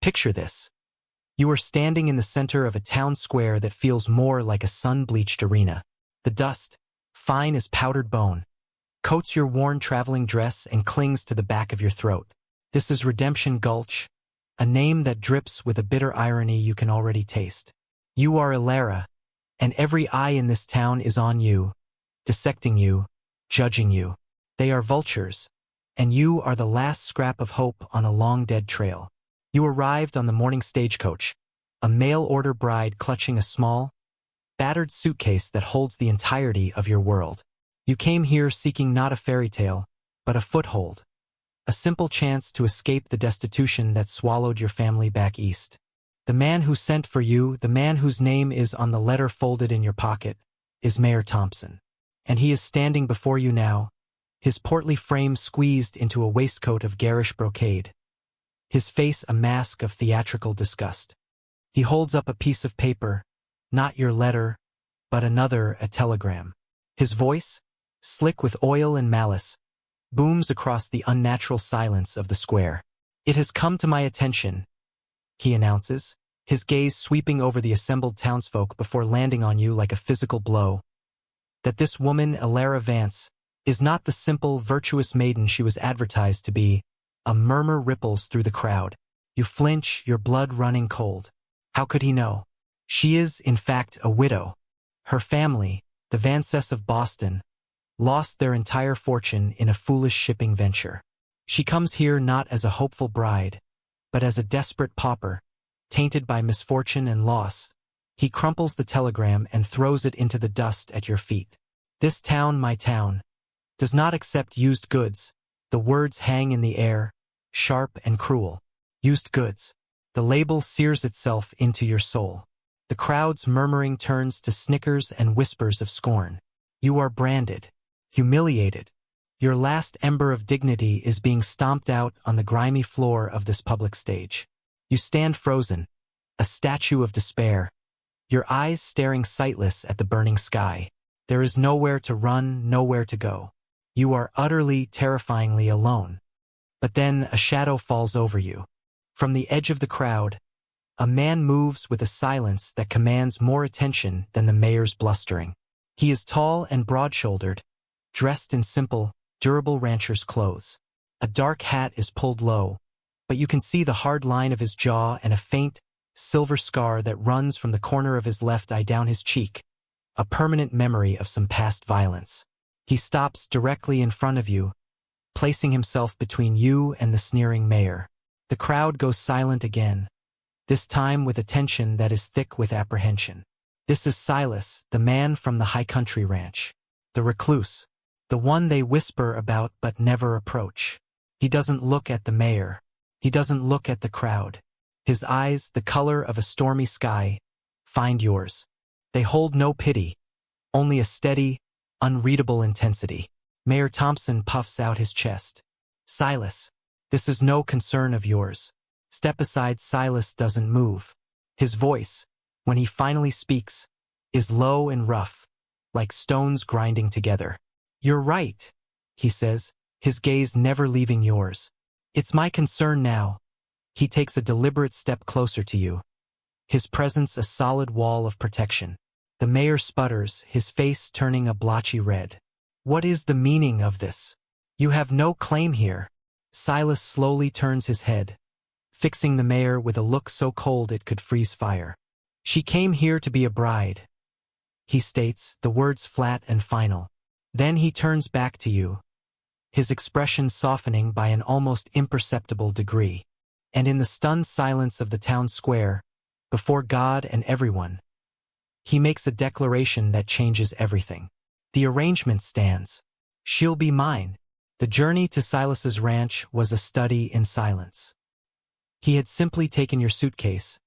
Picture this. You are standing in the center of a town square that feels more like a sun-bleached arena. The dust, fine as powdered bone, coats your worn traveling dress and clings to the back of your throat. This is Redemption Gulch, a name that drips with a bitter irony you can already taste. You are Ilara, and every eye in this town is on you, dissecting you, judging you. They are vultures, and you are the last scrap of hope on a long-dead trail. You arrived on the morning stagecoach, a mail-order bride clutching a small, battered suitcase that holds the entirety of your world. You came here seeking not a fairy tale, but a foothold, a simple chance to escape the destitution that swallowed your family back east. The man who sent for you, the man whose name is on the letter folded in your pocket, is Mayor Thompson. And he is standing before you now, his portly frame squeezed into a waistcoat of garish brocade, his face a mask of theatrical disgust. He holds up a piece of paper, not your letter, but another, a telegram. His voice, slick with oil and malice, booms across the unnatural silence of the square. It has come to my attention, he announces, his gaze sweeping over the assembled townsfolk before landing on you like a physical blow, that this woman, Ilara Vance, is not the simple, virtuous maiden she was advertised to be. A murmur ripples through the crowd. You flinch, your blood running cold. How could he know? She is, in fact, a widow. Her family, the Vances of Boston, lost their entire fortune in a foolish shipping venture. She comes here not as a hopeful bride, but as a desperate pauper, tainted by misfortune and loss. He crumples the telegram and throws it into the dust at your feet. This town, my town, does not accept used goods. The words hang in the air, sharp and cruel. Used goods. The label sears itself into your soul. The crowd's murmuring turns to snickers and whispers of scorn. You are branded, humiliated. Your last ember of dignity is being stomped out on the grimy floor of this public stage. You stand frozen, a statue of despair, your eyes staring sightless at the burning sky. There is nowhere to run, nowhere to go. You are utterly, terrifyingly alone. But then a shadow falls over you. From the edge of the crowd, a man moves with a silence that commands more attention than the mayor's blustering. He is tall and broad-shouldered, dressed in simple, durable rancher's clothes. A dark hat is pulled low, but you can see the hard line of his jaw and a faint, silver scar that runs from the corner of his left eye down his cheek, a permanent memory of some past violence. He stops directly in front of you, placing himself between you and the sneering mayor. The crowd goes silent again, this time with attention that is thick with apprehension. This is Silas, the man from the high country ranch, the recluse, the one they whisper about but never approach. He doesn't look at the mayor. He doesn't look at the crowd. His eyes, the color of a stormy sky, find yours. They hold no pity, only a steady, unreadable intensity. Mayor Thompson puffs out his chest. Silas, this is no concern of yours. Step aside. Silas doesn't move. His voice, when he finally speaks, is low and rough, like stones grinding together. You're right, he says, his gaze never leaving yours. It's my concern now. He takes a deliberate step closer to you, his presence a solid wall of protection. The mayor sputters, his face turning a blotchy red. What is the meaning of this? You have no claim here. Silas slowly turns his head, fixing the mayor with a look so cold it could freeze fire. She came here to be a bride, he states, the words flat and final. Then he turns back to you, his expression softening by an almost imperceptible degree. And in the stunned silence of the town square, before God and everyone, he makes a declaration that changes everything. The arrangement stands. She'll be mine. The journey to Silas's ranch was a study in silence. He had simply taken your suitcase,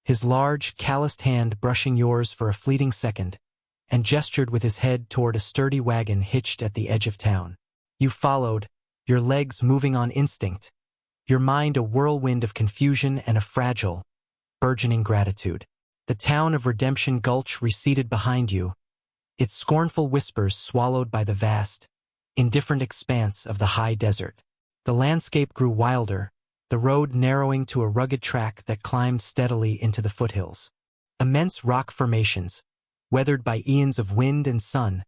his large, calloused hand brushing yours for a fleeting second, and gestured with his head toward a sturdy wagon hitched at the edge of town. You followed, your legs moving on instinct, your mind a whirlwind of confusion and a fragile, burgeoning gratitude. The town of Redemption Gulch receded behind you, its scornful whispers swallowed by the vast, indifferent expanse of the high desert. The landscape grew wilder, the road narrowing to a rugged track that climbed steadily into the foothills. Immense rock formations, weathered by eons of wind and sun,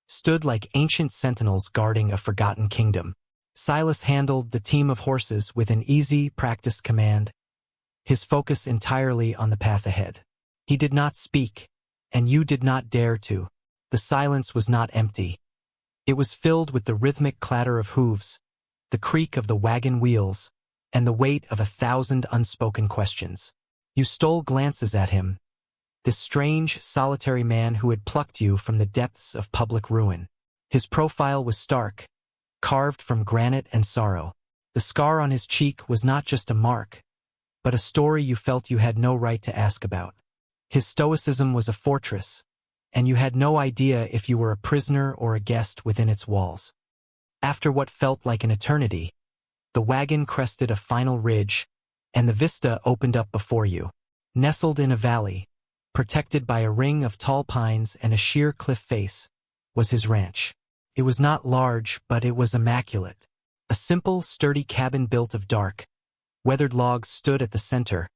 stood like ancient sentinels guarding a forgotten kingdom. Silas handled the team of horses with an easy, practiced command, his focus entirely on the path ahead. He did not speak, and you did not dare to. The silence was not empty. It was filled with the rhythmic clatter of hooves, the creak of the wagon wheels, and the weight of 1,000 unspoken questions. You stole glances at him, this strange, solitary man who had plucked you from the depths of public ruin. His profile was stark, carved from granite and sorrow. The scar on his cheek was not just a mark, but a story you felt you had no right to ask about. His stoicism was a fortress, and you had no idea if you were a prisoner or a guest within its walls. After what felt like an eternity, the wagon crested a final ridge, and the vista opened up before you. Nestled in a valley, protected by a ring of tall pines and a sheer cliff face, was his ranch. It was not large, but it was immaculate. A simple, sturdy cabin built of dark, weathered logs stood at the center,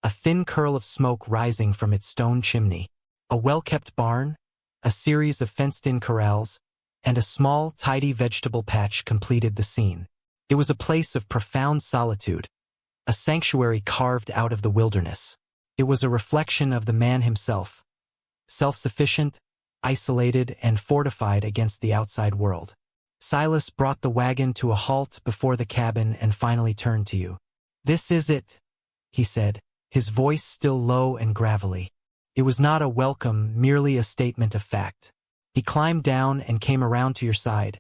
a thin curl of smoke rising from its stone chimney. A well-kept barn, a series of fenced-in corrals, and a small, tidy vegetable patch completed the scene. It was a place of profound solitude, a sanctuary carved out of the wilderness. It was a reflection of the man himself, self-sufficient, isolated, and fortified against the outside world. Silas brought the wagon to a halt before the cabin and finally turned to you. "This is it," he said, his voice still low and gravelly. It was not a welcome, merely a statement of fact. He climbed down and came around to your side,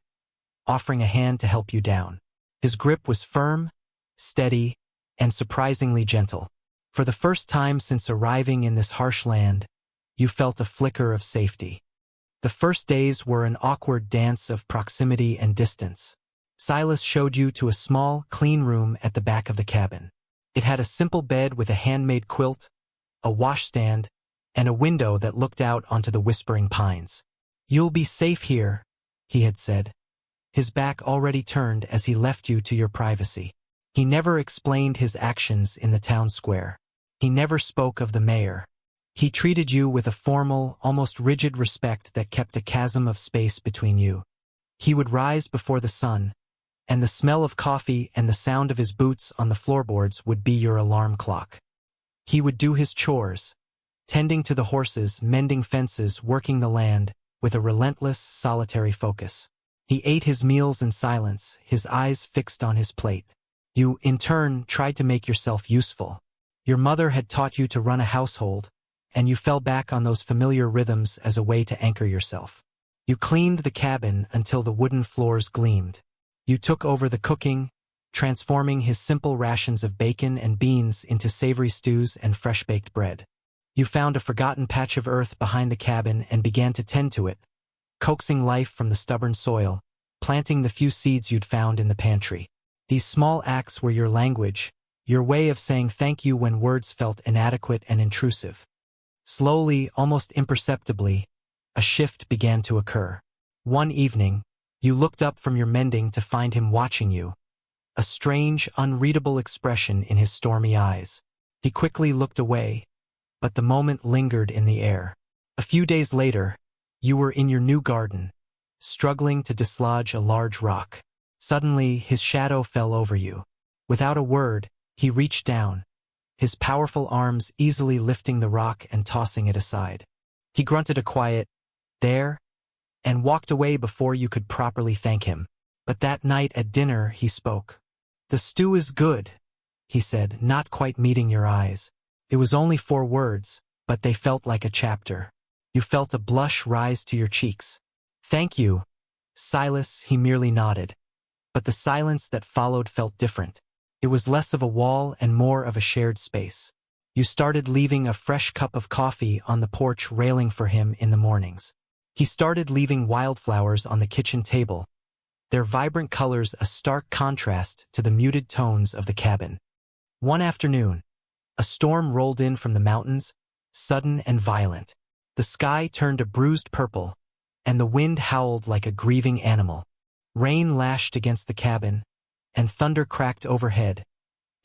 offering a hand to help you down. His grip was firm, steady, and surprisingly gentle. For the first time since arriving in this harsh land, you felt a flicker of safety. The first days were an awkward dance of proximity and distance. Silas showed you to a small, clean room at the back of the cabin. It had a simple bed with a handmade quilt, a washstand, and a window that looked out onto the whispering pines. "You'll be safe here," he had said, his back already turned as he left you to your privacy. He never explained his actions in the town square. He never spoke of the mayor. He treated you with a formal, almost rigid respect that kept a chasm of space between you. He would rise before the sun, and the smell of coffee and the sound of his boots on the floorboards would be your alarm clock. He would do his chores, tending to the horses, mending fences, working the land, with a relentless, solitary focus. He ate his meals in silence, his eyes fixed on his plate. You, in turn, tried to make yourself useful. Your mother had taught you to run a household, and you fell back on those familiar rhythms as a way to anchor yourself. You cleaned the cabin until the wooden floors gleamed. You took over the cooking, transforming his simple rations of bacon and beans into savory stews and fresh-baked bread. You found a forgotten patch of earth behind the cabin and began to tend to it, coaxing life from the stubborn soil, planting the few seeds you'd found in the pantry. These small acts were your language, your way of saying thank you when words felt inadequate and intrusive. Slowly, almost imperceptibly, a shift began to occur. One evening, you looked up from your mending to find him watching you, a strange, unreadable expression in his stormy eyes. He quickly looked away, but the moment lingered in the air. A few days later, you were in your new garden, struggling to dislodge a large rock. Suddenly, his shadow fell over you. Without a word, he reached down, his powerful arms easily lifting the rock and tossing it aside. He grunted a quiet, "There," and walked away before you could properly thank him. But that night at dinner, he spoke. "The stew is good," he said, not quite meeting your eyes. It was only 4 words, but they felt like a chapter. You felt a blush rise to your cheeks. "Thank you, Silas," he merely nodded. But the silence that followed felt different. It was less of a wall and more of a shared space. You started leaving a fresh cup of coffee on the porch railing for him in the mornings. He started leaving wildflowers on the kitchen table, their vibrant colors a stark contrast to the muted tones of the cabin. One afternoon, a storm rolled in from the mountains, sudden and violent. The sky turned a bruised purple, and the wind howled like a grieving animal. Rain lashed against the cabin, and thunder cracked overhead,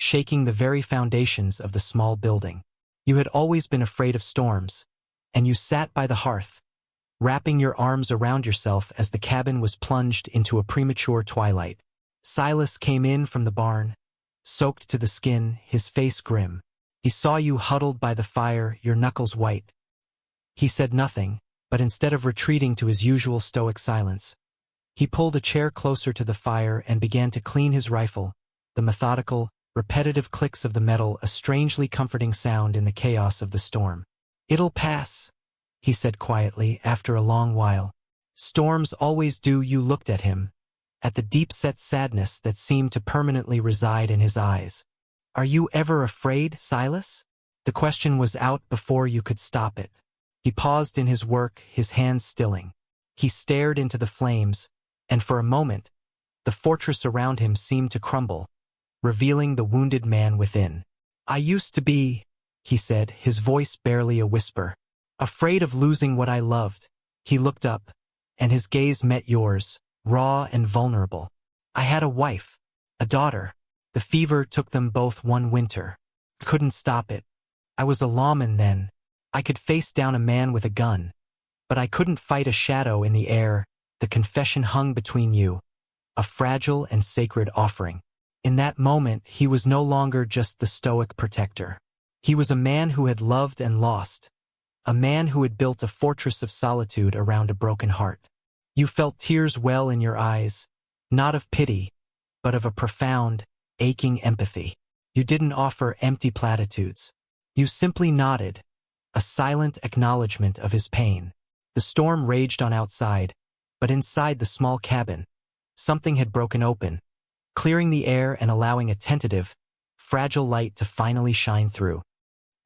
shaking the very foundations of the small building. You had always been afraid of storms, and you sat by the hearth, wrapping your arms around yourself as the cabin was plunged into a premature twilight. Silas came in from the barn, soaked to the skin, his face grim. He saw you huddled by the fire, your knuckles white. He said nothing, but instead of retreating to his usual stoic silence, he pulled a chair closer to the fire and began to clean his rifle, the methodical, repetitive clicks of the metal a strangely comforting sound in the chaos of the storm. "It'll pass," he said quietly after a long while. "Storms always do." You looked at him, at the deep-set sadness that seemed to permanently reside in his eyes. "Are you ever afraid, Silas?" The question was out before you could stop it. He paused in his work, his hands stilling. He stared into the flames, and for a moment, the fortress around him seemed to crumble, revealing the wounded man within. "I used to be," he said, his voice barely a whisper, "afraid of losing what I loved." He looked up, and his gaze met yours, raw and vulnerable. "I had a wife, a daughter. The fever took them both one winter. I couldn't stop it. I was a lawman then. I could face down a man with a gun, but I couldn't fight a shadow in the air. The confession hung between you, a fragile and sacred offering." In that moment, he was no longer just the stoic protector. He was a man who had loved and lost, a man who had built a fortress of solitude around a broken heart. You felt tears well in your eyes, not of pity, but of a profound, aching empathy. You didn't offer empty platitudes. You simply nodded, a silent acknowledgement of his pain. The storm raged on outside, but inside the small cabin, something had broken open, clearing the air and allowing a tentative, fragile light to finally shine through.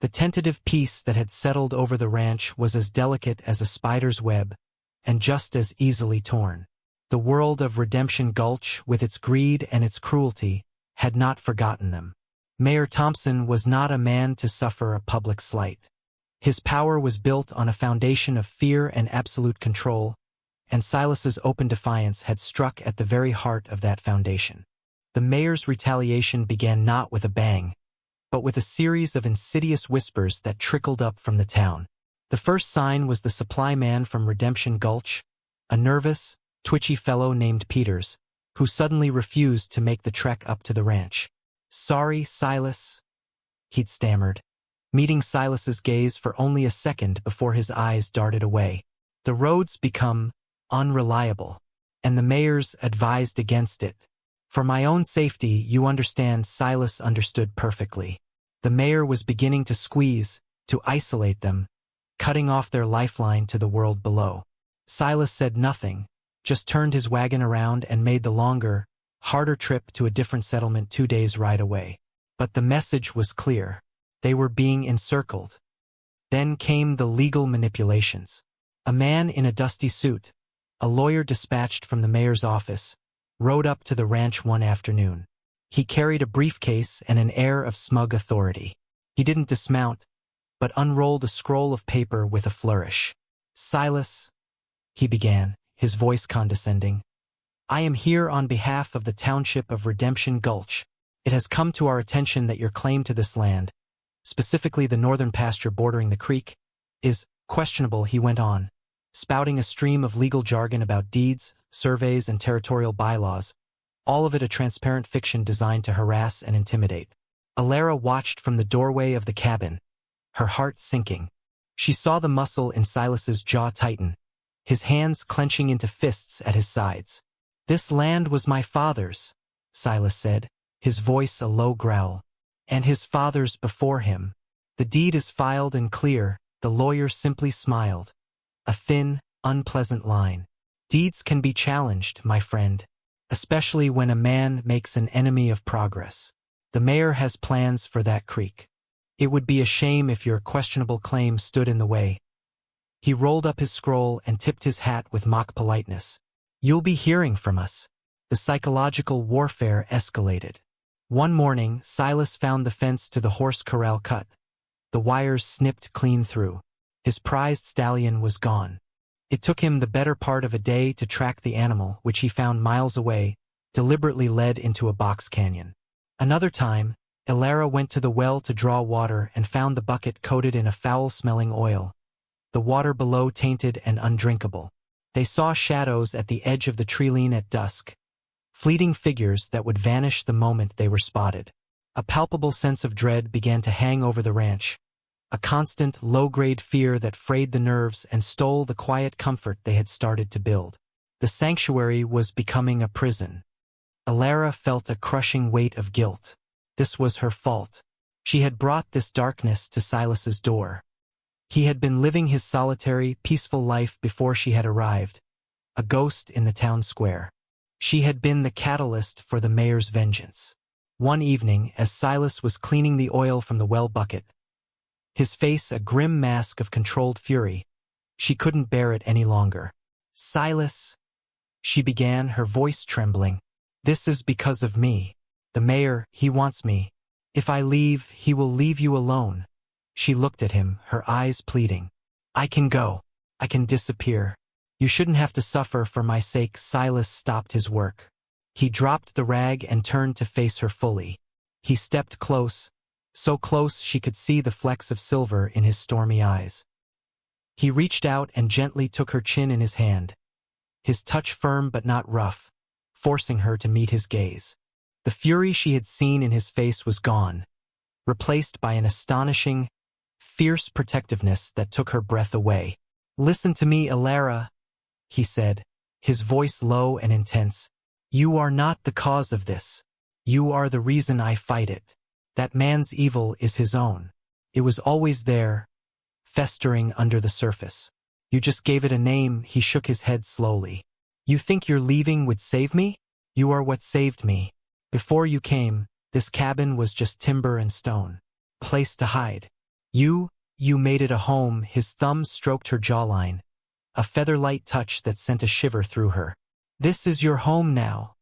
The tentative peace that had settled over the ranch was as delicate as a spider's web, and just as easily torn. The world of Redemption Gulch, with its greed and its cruelty, had not forgotten them. Mayor Thompson was not a man to suffer a public slight. His power was built on a foundation of fear and absolute control, and Silas's open defiance had struck at the very heart of that foundation. The mayor's retaliation began not with a bang, but with a series of insidious whispers that trickled up from the town. The first sign was the supply man from Redemption Gulch, a nervous, twitchy fellow named Peters, who suddenly refused to make the trek up to the ranch. "Sorry, Silas," he'd stammered, meeting Silas's gaze for only a second before his eyes darted away. "The roads become unreliable, and the mayor's advised against it. For my own safety, you understand." Silas understood perfectly. The mayor was beginning to squeeze, to isolate them, cutting off their lifeline to the world below. Silas said nothing, just turned his wagon around and made the longer, harder trip to a different settlement 2 days' ride away. But the message was clear. They were being encircled. Then came the legal manipulations. A man in a dusty suit, a lawyer dispatched from the mayor's office, rode up to the ranch one afternoon. He carried a briefcase and an air of smug authority. He didn't dismount, but unrolled a scroll of paper with a flourish. "Silas," he began, his voice condescending, "I am here on behalf of the township of Redemption Gulch. It has come to our attention that your claim to this land, specifically the northern pasture bordering the creek, is questionable." He went on, spouting a stream of legal jargon about deeds, surveys, and territorial bylaws, all of it a transparent fiction designed to harass and intimidate. Alara watched from the doorway of the cabin, her heart sinking. She saw the muscle in Silas's jaw tighten, his hands clenching into fists at his sides. "This land was my father's," Silas said, his voice a low growl, "and his father's before him. The deed is filed and clear." The lawyer simply smiled, a thin, unpleasant line. "Deeds can be challenged, my friend, especially when a man makes an enemy of progress. The mayor has plans for that creek. It would be a shame if your questionable claim stood in the way." He rolled up his scroll and tipped his hat with mock politeness. "You'll be hearing from us." The psychological warfare escalated. One morning, Silas found the fence to the horse corral cut, the wires snipped clean through. His prized stallion was gone. It took him the better part of a day to track the animal, which he found miles away, deliberately led into a box canyon. Another time, Ilara went to the well to draw water and found the bucket coated in a foul-smelling oil, the water below tainted and undrinkable. They saw shadows at the edge of the treeline at dusk, fleeting figures that would vanish the moment they were spotted. A palpable sense of dread began to hang over the ranch, a constant, low-grade fear that frayed the nerves and stole the quiet comfort they had started to build. The sanctuary was becoming a prison. Ilara felt a crushing weight of guilt. This was her fault. She had brought this darkness to Silas's door. He had been living his solitary, peaceful life before she had arrived, a ghost in the town square. She had been the catalyst for the mayor's vengeance. One evening, as Silas was cleaning the oil from the well bucket, his face a grim mask of controlled fury, she couldn't bear it any longer. "Silas," she began, her voice trembling, "this is because of me. The mayor, he wants me. If I leave, he will leave you alone." She looked at him, her eyes pleading. "I can go. I can disappear. You shouldn't have to suffer for my sake." Silas stopped his work. He dropped the rag and turned to face her fully. He stepped close, so close she could see the flecks of silver in his stormy eyes. He reached out and gently took her chin in his hand, his touch firm but not rough, forcing her to meet his gaze. The fury she had seen in his face was gone, replaced by an astonishing, fierce protectiveness that took her breath away. "Listen to me, Ilara," he said, his voice low and intense. "You are not the cause of this. You are the reason I fight it. That man's evil is his own. It was always there, festering under the surface. You just gave it a name." He shook his head slowly. "You think your leaving would save me? You are what saved me. Before you came, this cabin was just timber and stone. A place to hide. You made it a home." His thumb stroked her jawline, a feather-light touch that sent a shiver through her. "This is your home now,"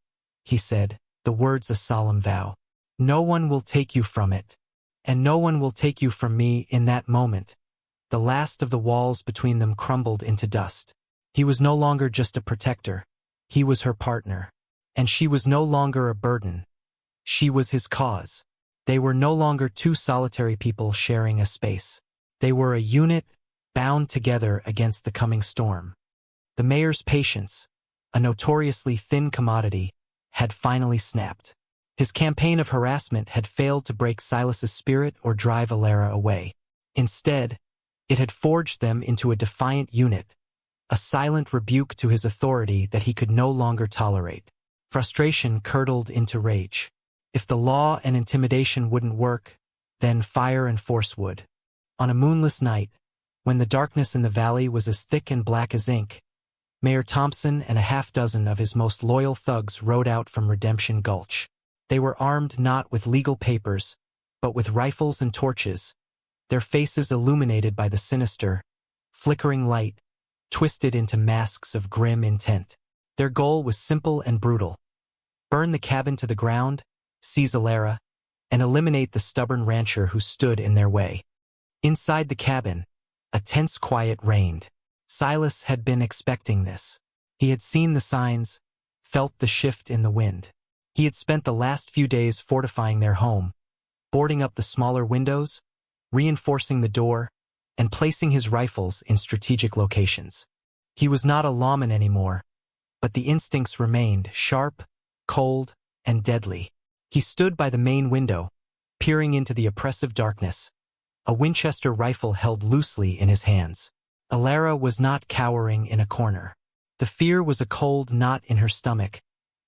he said, the words a solemn vow. "No one will take you from it. And no one will take you from me." In that moment, the last of the walls between them crumbled into dust. He was no longer just a protector. He was her partner. And she was no longer a burden. She was his cause. They were no longer two solitary people sharing a space. They were a unit, bound together against the coming storm. The mayor's patience, a notoriously thin commodity, had finally snapped. His campaign of harassment had failed to break Silas's spirit or drive Ilara away. Instead, it had forged them into a defiant unit, a silent rebuke to his authority that he could no longer tolerate. Frustration curdled into rage. If the law and intimidation wouldn't work, then fire and force would. On a moonless night, when the darkness in the valley was as thick and black as ink, Mayor Thompson and a half-dozen of his most loyal thugs rode out from Redemption Gulch. They were armed not with legal papers, but with rifles and torches, their faces illuminated by the sinister, flickering light, twisted into masks of grim intent. Their goal was simple and brutal: burn the cabin to the ground, seize Ilara, and eliminate the stubborn rancher who stood in their way. Inside the cabin, a tense quiet reigned. Silas had been expecting this. He had seen the signs, felt the shift in the wind. He had spent the last few days fortifying their home, boarding up the smaller windows, reinforcing the door, and placing his rifles in strategic locations. He was not a lawman anymore, but the instincts remained sharp, cold, and deadly. He stood by the main window, peering into the oppressive darkness, a Winchester rifle held loosely in his hands. Ilara was not cowering in a corner. The fear was a cold knot in her stomach,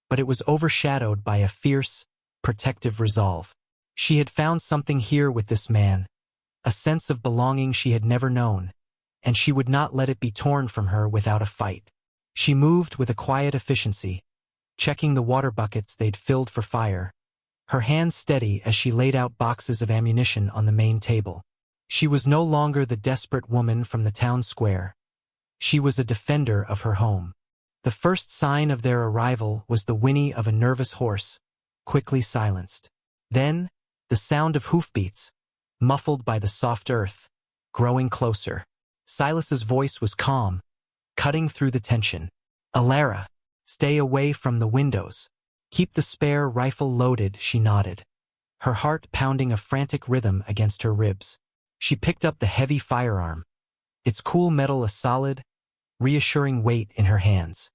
but it was overshadowed by a fierce, protective resolve. She had found something here with this man, a sense of belonging she had never known, and she would not let it be torn from her without a fight. She moved with a quiet efficiency, checking the water buckets they'd filled for fire, her hands steady as she laid out boxes of ammunition on the main table. She was no longer the desperate woman from the town square. She was a defender of her home. The first sign of their arrival was the whinny of a nervous horse, quickly silenced. Then, the sound of hoofbeats, muffled by the soft earth, growing closer. Silas's voice was calm, cutting through the tension. "Ilara, stay away from the windows. Keep the spare rifle loaded." She nodded. her heart pounding a frantic rhythm against her ribs. She picked up the heavy firearm, its cool metal a solid, reassuring weight in her hands.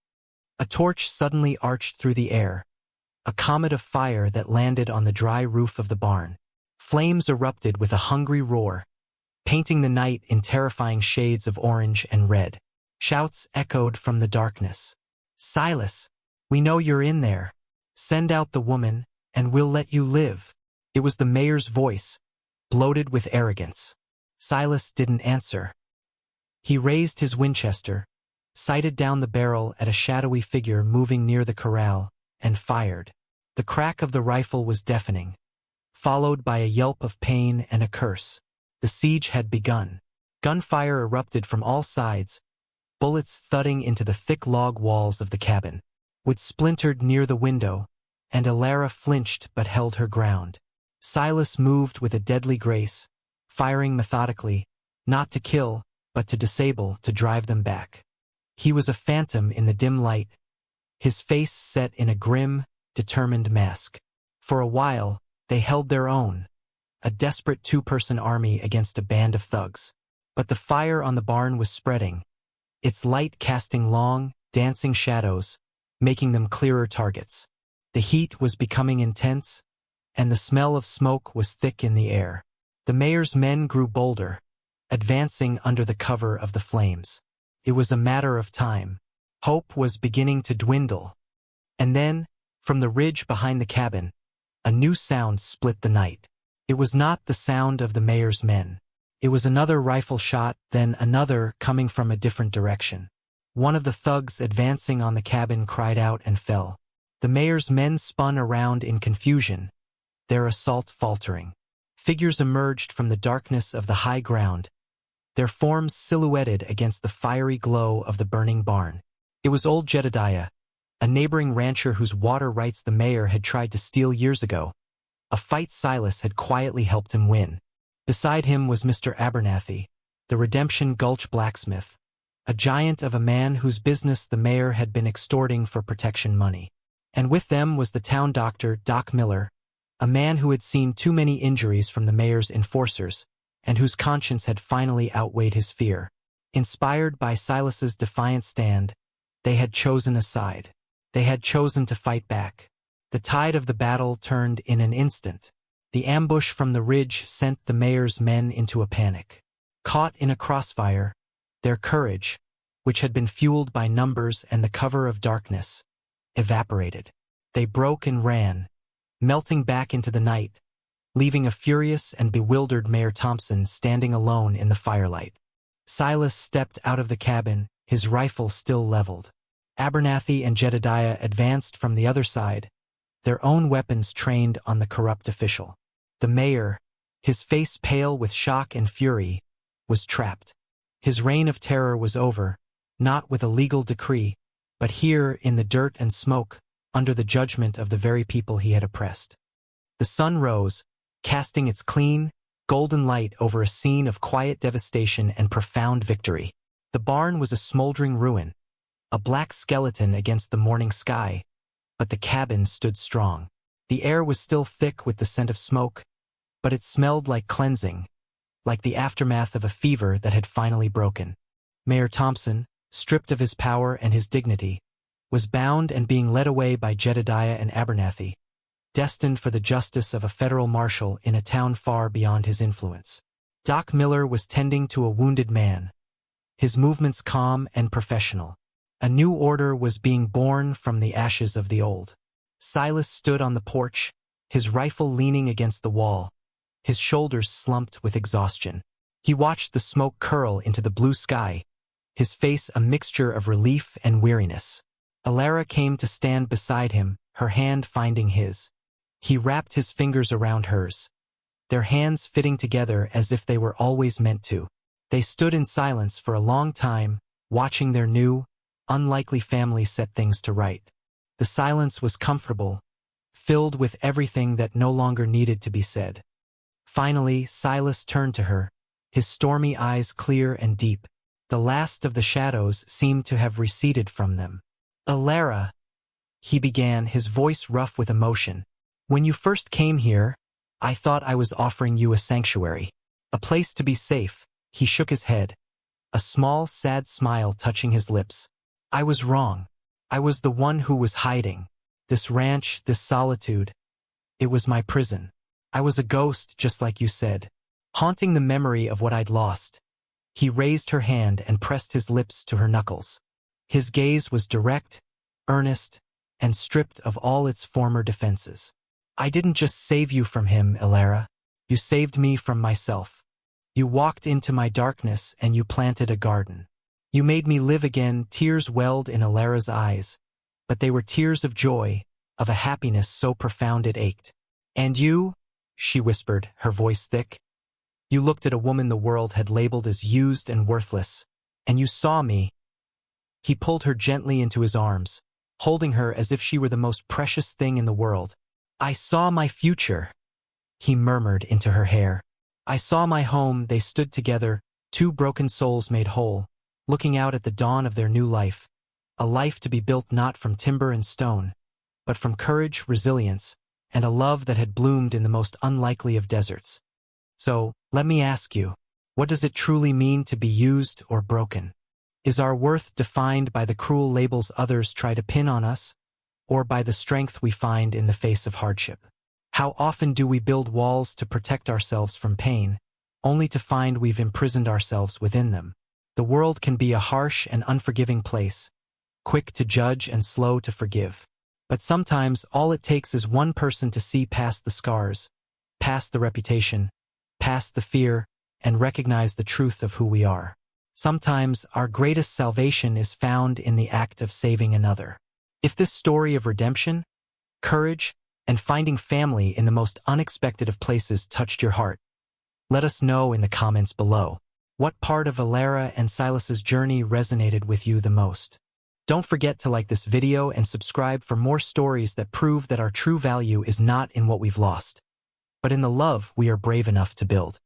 A torch suddenly arched through the air, a comet of fire that landed on the dry roof of the barn. Flames erupted with a hungry roar, painting the night in terrifying shades of orange and red. Shouts echoed from the darkness. "Silas, we know you're in there. Send out the woman, and we'll let you live." It was the mayor's voice, bloated with arrogance. Silas didn't answer. He raised his Winchester, sighted down the barrel at a shadowy figure moving near the corral, and fired. The crack of the rifle was deafening, followed by a yelp of pain and a curse. The siege had begun. Gunfire erupted from all sides, bullets thudding into the thick log walls of the cabin. Wood splintered near the window, and Alara flinched but held her ground. Silas moved with a deadly grace, firing methodically, not to kill, but to disable, to drive them back. He was a phantom in the dim light, his face set in a grim, determined mask. For a while, they held their own, a desperate two-person army against a band of thugs. But the fire on the barn was spreading, its light casting long, dancing shadows, making them clearer targets. The heat was becoming intense, and the smell of smoke was thick in the air. The mayor's men grew bolder, advancing under the cover of the flames. It was a matter of time. Hope was beginning to dwindle. And then, from the ridge behind the cabin, a new sound split the night. It was not the sound of the mayor's men. It was another rifle shot, then another coming from a different direction. One of the thugs advancing on the cabin cried out and fell. The mayor's men spun around in confusion, their assault faltering. Figures emerged from the darkness of the high ground, their forms silhouetted against the fiery glow of the burning barn. It was old Jedediah, a neighboring rancher whose water rights the mayor had tried to steal years ago. A fight Silas had quietly helped him win. Beside him was Mr. Abernathy, the Redemption Gulch blacksmith, a giant of a man whose business the mayor had been extorting for protection money. And with them was the town doctor, Doc Miller, a man who had seen too many injuries from the mayor's enforcers, and whose conscience had finally outweighed his fear. Inspired by Silas's defiant stand, they had chosen a side. They had chosen to fight back. The tide of the battle turned in an instant. The ambush from the ridge sent the mayor's men into a panic. Caught in a crossfire, their courage, which had been fueled by numbers and the cover of darkness, evaporated. They broke and ran, melting back into the night, leaving a furious and bewildered Mayor Thompson standing alone in the firelight. Silas stepped out of the cabin, his rifle still leveled. Abernathy and Jedediah advanced from the other side, their own weapons trained on the corrupt official. The mayor, his face pale with shock and fury, was trapped. His reign of terror was over, not with a legal decree, but here in the dirt and smoke, under the judgment of the very people he had oppressed. The sun rose, casting its clean, golden light over a scene of quiet devastation and profound victory. The barn was a smoldering ruin, a black skeleton against the morning sky, but the cabin stood strong. The air was still thick with the scent of smoke, but it smelled like cleansing, like the aftermath of a fever that had finally broken. Mayor Thompson, stripped of his power and his dignity, was bound and being led away by Jedediah and Abernathy, destined for the justice of a federal marshal in a town far beyond his influence. Doc Miller was tending to a wounded man, his movements calm and professional. A new order was being born from the ashes of the old. Silas stood on the porch, his rifle leaning against the wall, his shoulders slumped with exhaustion. He watched the smoke curl into the blue sky, his face a mixture of relief and weariness. Alara came to stand beside him, her hand finding his. He wrapped his fingers around hers, their hands fitting together as if they were always meant to. They stood in silence for a long time, watching their new, unlikely family set things to right. The silence was comfortable, filled with everything that no longer needed to be said. Finally, Silas turned to her, his stormy eyes clear and deep. The last of the shadows seemed to have receded from them. "Alara," he began, his voice rough with emotion. "When you first came here, I thought I was offering you a sanctuary. A place to be safe. He shook his head, a small, sad smile touching his lips. I was wrong. I was the one who was hiding. This ranch, this solitude, it was my prison. I was a ghost, just like you said, haunting the memory of what I'd lost. He raised her hand and pressed his lips to her knuckles. His gaze was direct, earnest, and stripped of all its former defenses. I didn't just save you from him, Elara. You saved me from myself. You walked into my darkness and you planted a garden. You made me live again. Tears welled in Elara's eyes, but they were tears of joy, of a happiness so profound it ached. And you, she whispered, her voice thick, you looked at a woman the world had labeled as used and worthless, and you saw me. He pulled her gently into his arms, holding her as if she were the most precious thing in the world. I saw my future, he murmured into her hair. I saw my home. They stood together, two broken souls made whole, looking out at the dawn of their new life, a life to be built not from timber and stone, but from courage, resilience, and a love that had bloomed in the most unlikely of deserts. So, let me ask you, what does it truly mean to be used or broken? Is our worth defined by the cruel labels others try to pin on us, or by the strength we find in the face of hardship? How often do we build walls to protect ourselves from pain, only to find we've imprisoned ourselves within them? The world can be a harsh and unforgiving place, quick to judge and slow to forgive. But sometimes all it takes is one person to see past the scars, past the reputation, past the fear, and recognize the truth of who we are. Sometimes our greatest salvation is found in the act of saving another. If this story of redemption, courage, and finding family in the most unexpected of places touched your heart, let us know in the comments below. What part of Elara and Silas's journey resonated with you the most? Don't forget to like this video and subscribe for more stories that prove that our true value is not in what we've lost, but in the love we are brave enough to build.